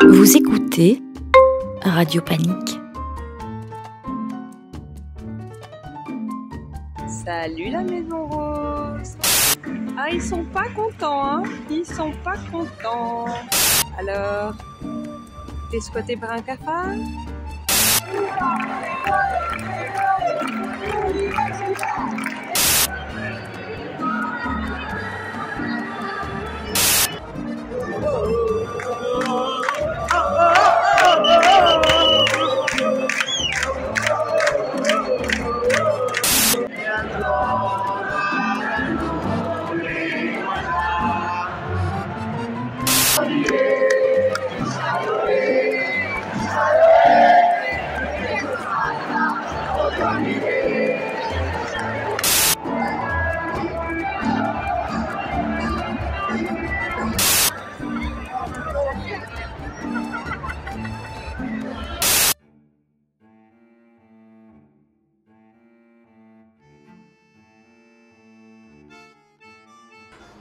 Vous écoutez Radio Panique. Salut la maison rose. Ah, ils sont pas contents, hein. Ils sont pas contents. Alors, t'es squatté par un cafard?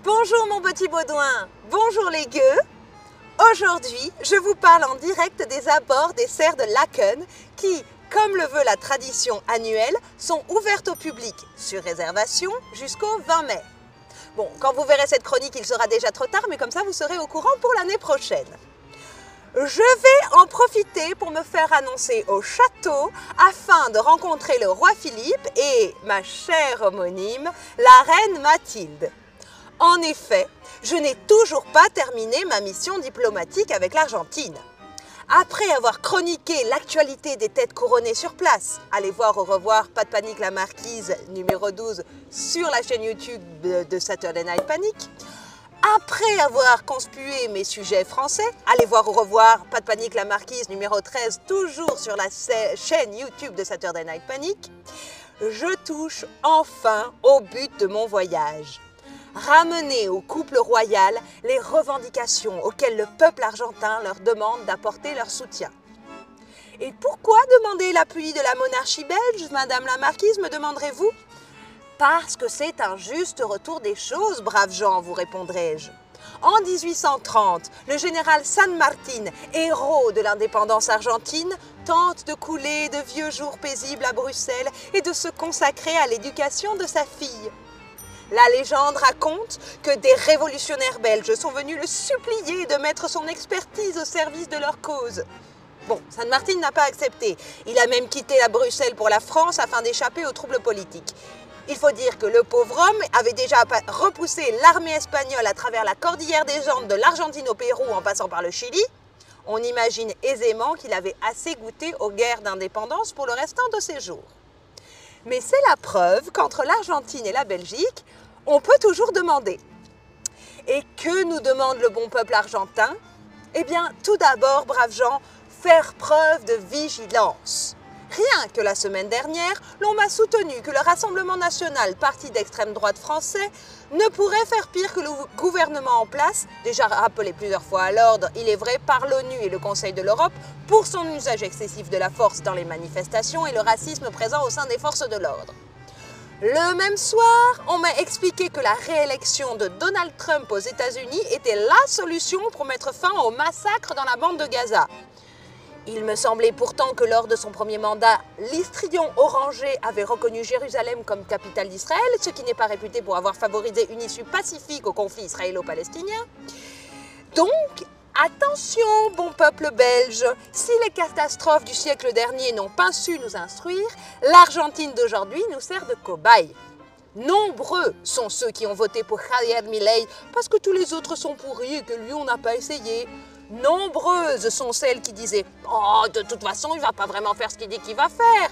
Bonjour mon petit Baudouin, bonjour les gueux. Aujourd'hui, je vous parle en direct des abords des serres de Laken qui, comme le veut la tradition annuelle, sont ouvertes au public sur réservation jusqu'au 20 mai. Bon, quand vous verrez cette chronique, il sera déjà trop tard, mais comme ça vous serez au courant pour l'année prochaine. Je vais en profiter pour me faire annoncer au château afin de rencontrer le roi Philippe et ma chère homonyme, la reine Mathilde. En effet, je n'ai toujours pas terminé ma mission diplomatique avec l'Argentine. Après avoir chroniqué l'actualité des têtes couronnées sur place, allez voir au revoir Pas de panique la marquise numéro 12 sur la chaîne YouTube de Saturday Night Panic. Après avoir conspué mes sujets français, allez voir au revoir Pas de panique la marquise numéro 13 toujours sur la chaîne YouTube de Saturday Night Panic. Je touche enfin au but de mon voyage. Ramener au couple royal les revendications auxquelles le peuple argentin leur demande d'apporter leur soutien. Et pourquoi demander l'appui de la monarchie belge, Madame la Marquise, me demanderez-vous? Parce que c'est un juste retour des choses, braves gens, vous répondrai-je. En 1830, le général San Martín, héros de l'indépendance argentine, tente de couler de vieux jours paisibles à Bruxelles et de se consacrer à l'éducation de sa fille. La légende raconte que des révolutionnaires belges sont venus le supplier de mettre son expertise au service de leur cause. Bon, San Martín n'a pas accepté. Il a même quitté la Bruxelles pour la France afin d'échapper aux troubles politiques. Il faut dire que le pauvre homme avait déjà repoussé l'armée espagnole à travers la cordillère des Andes de l'Argentine au Pérou en passant par le Chili. On imagine aisément qu'il avait assez goûté aux guerres d'indépendance pour le restant de ses jours. Mais c'est la preuve qu'entre l'Argentine et la Belgique, on peut toujours demander. Et que nous demande le bon peuple argentin? Eh bien, tout d'abord, braves gens, faire preuve de vigilance. Rien que la semaine dernière, l'on m'a soutenu que le Rassemblement national, parti d'extrême droite français, ne pourrait faire pire que le gouvernement en place, déjà rappelé plusieurs fois à l'ordre, il est vrai, par l'ONU et le Conseil de l'Europe, pour son usage excessif de la force dans les manifestations et le racisme présent au sein des forces de l'ordre. Le même soir, on m'a expliqué que la réélection de Donald Trump aux États-Unis était la solution pour mettre fin au massacre dans la bande de Gaza. Il me semblait pourtant que lors de son premier mandat, l'histrion orangé avait reconnu Jérusalem comme capitale d'Israël, ce qui n'est pas réputé pour avoir favorisé une issue pacifique au conflit israélo-palestinien. Donc, attention, bon peuple belge, si les catastrophes du siècle dernier n'ont pas su nous instruire, l'Argentine d'aujourd'hui nous sert de cobaye. Nombreux sont ceux qui ont voté pour Javier Milei parce que tous les autres sont pourris et que lui, on n'a pas essayé. Nombreuses sont celles qui disaient « Oh, de toute façon, il ne va pas vraiment faire ce qu'il dit qu'il va faire !»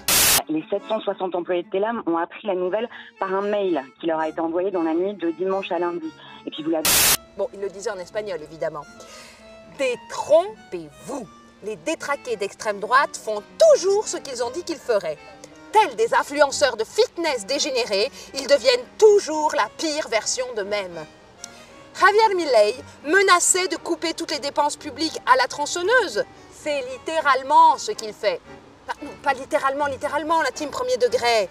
Les 760 employés de Telam ont appris la nouvelle par un mail qui leur a été envoyé dans la nuit de dimanche à lundi. Et puis vous l'avez... Bon, il le disait en espagnol, évidemment. Détrompez-vous. Les détraqués d'extrême droite font toujours ce qu'ils ont dit qu'ils feraient. Tels des influenceurs de fitness dégénérés, ils deviennent toujours la pire version d'eux-mêmes. Javier Milei menaçait de couper toutes les dépenses publiques à la tronçonneuse. C'est littéralement ce qu'il fait. Non, pas littéralement, la team premier degré.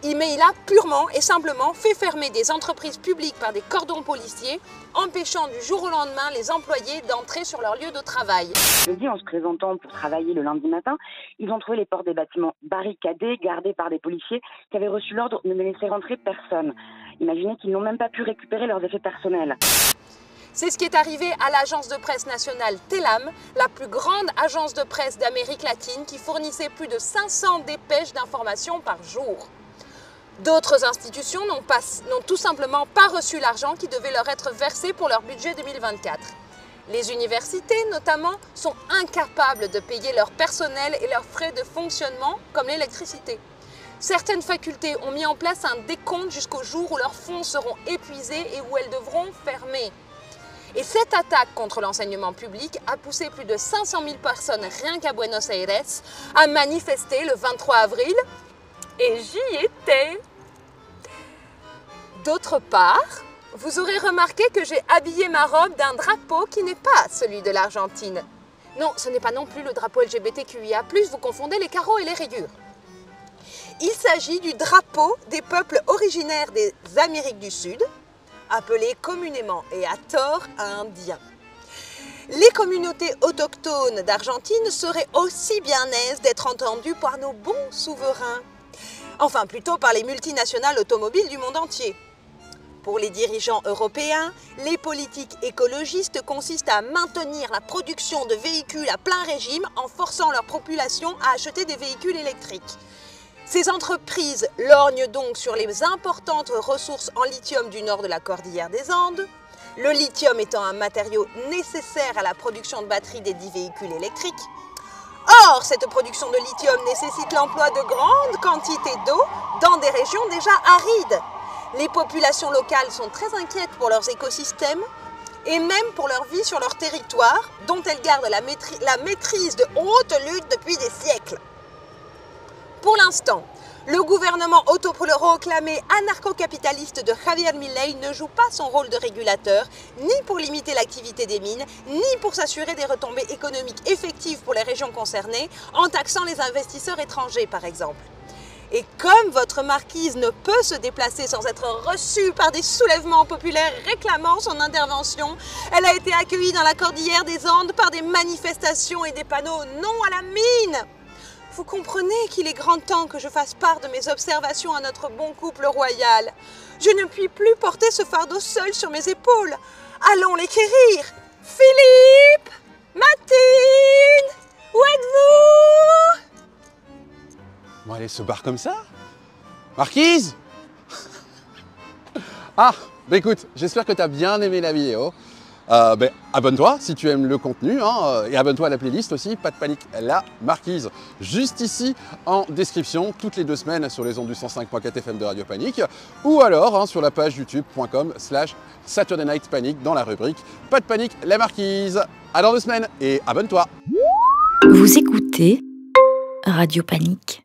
Mais il a purement et simplement fait fermer des entreprises publiques par des cordons policiers, empêchant du jour au lendemain les employés d'entrer sur leur lieu de travail. Jeudi, en se présentant pour travailler le lundi matin, ils ont trouvé les portes des bâtiments barricadées, gardées par des policiers qui avaient reçu l'ordre de ne laisser rentrer personne. Imaginez qu'ils n'ont même pas pu récupérer leurs effets personnels. C'est ce qui est arrivé à l'agence de presse nationale Telam, la plus grande agence de presse d'Amérique latine qui fournissait plus de 500 dépêches d'information par jour. D'autres institutions n'ont tout simplement pas reçu l'argent qui devait leur être versé pour leur budget 2024. Les universités, notamment, sont incapables de payer leur personnel et leurs frais de fonctionnement, comme l'électricité. Certaines facultés ont mis en place un décompte jusqu'au jour où leurs fonds seront épuisés et où elles devront fermer. Et cette attaque contre l'enseignement public a poussé plus de 500 000 personnes, rien qu'à Buenos Aires, à manifester le 23 avril. Et j'y étais. D'autre part, vous aurez remarqué que j'ai habillé ma robe d'un drapeau qui n'est pas celui de l'Argentine. Non, ce n'est pas non plus le drapeau LGBTQIA+, vous confondez les carreaux et les rayures. Il s'agit du drapeau des peuples originaires des Amériques du Sud, appelés communément et à tort indiens. Les communautés autochtones d'Argentine seraient aussi bien aises d'être entendues par nos bons souverains. Enfin, plutôt par les multinationales automobiles du monde entier. Pour les dirigeants européens, les politiques écologistes consistent à maintenir la production de véhicules à plein régime en forçant leur population à acheter des véhicules électriques. Ces entreprises lorgnent donc sur les importantes ressources en lithium du nord de la cordillère des Andes, le lithium étant un matériau nécessaire à la production de batteries des 10 véhicules électriques. Or, cette production de lithium nécessite l'emploi de grandes quantités d'eau dans des régions déjà arides. Les populations locales sont très inquiètes pour leurs écosystèmes et même pour leur vie sur leur territoire, dont elles gardent la maîtrise de haute lutte depuis des siècles. Pour l'instant, le gouvernement autoproclamé anarcho-capitaliste de Javier Milei ne joue pas son rôle de régulateur, ni pour limiter l'activité des mines, ni pour s'assurer des retombées économiques effectives pour les régions concernées, en taxant les investisseurs étrangers par exemple. Et comme votre marquise ne peut se déplacer sans être reçue par des soulèvements populaires réclamant son intervention, elle a été accueillie dans la cordillère des Andes par des manifestations et des panneaux « Non à la mine !» Vous comprenez qu'il est grand temps que je fasse part de mes observations à notre bon couple royal. Je ne puis plus porter ce fardeau seul sur mes épaules. Allons l'équérir. Philippe, Mathilde, où êtes-vous? Bon, allez, se barre comme ça? Marquise? Ah, bah écoute, j'espère que tu as bien aimé la vidéo. Abonne-toi si tu aimes le contenu et abonne-toi à la playlist aussi, pas de panique, la marquise. Juste ici en description, toutes les 2 semaines sur les ondes du 105.4 FM de Radio Panique ou alors sur la page youtube.com/Saturday Night Panic dans la rubrique pas de panique, la marquise. À dans 2 semaines et abonne-toi. Vous écoutez Radio Panique.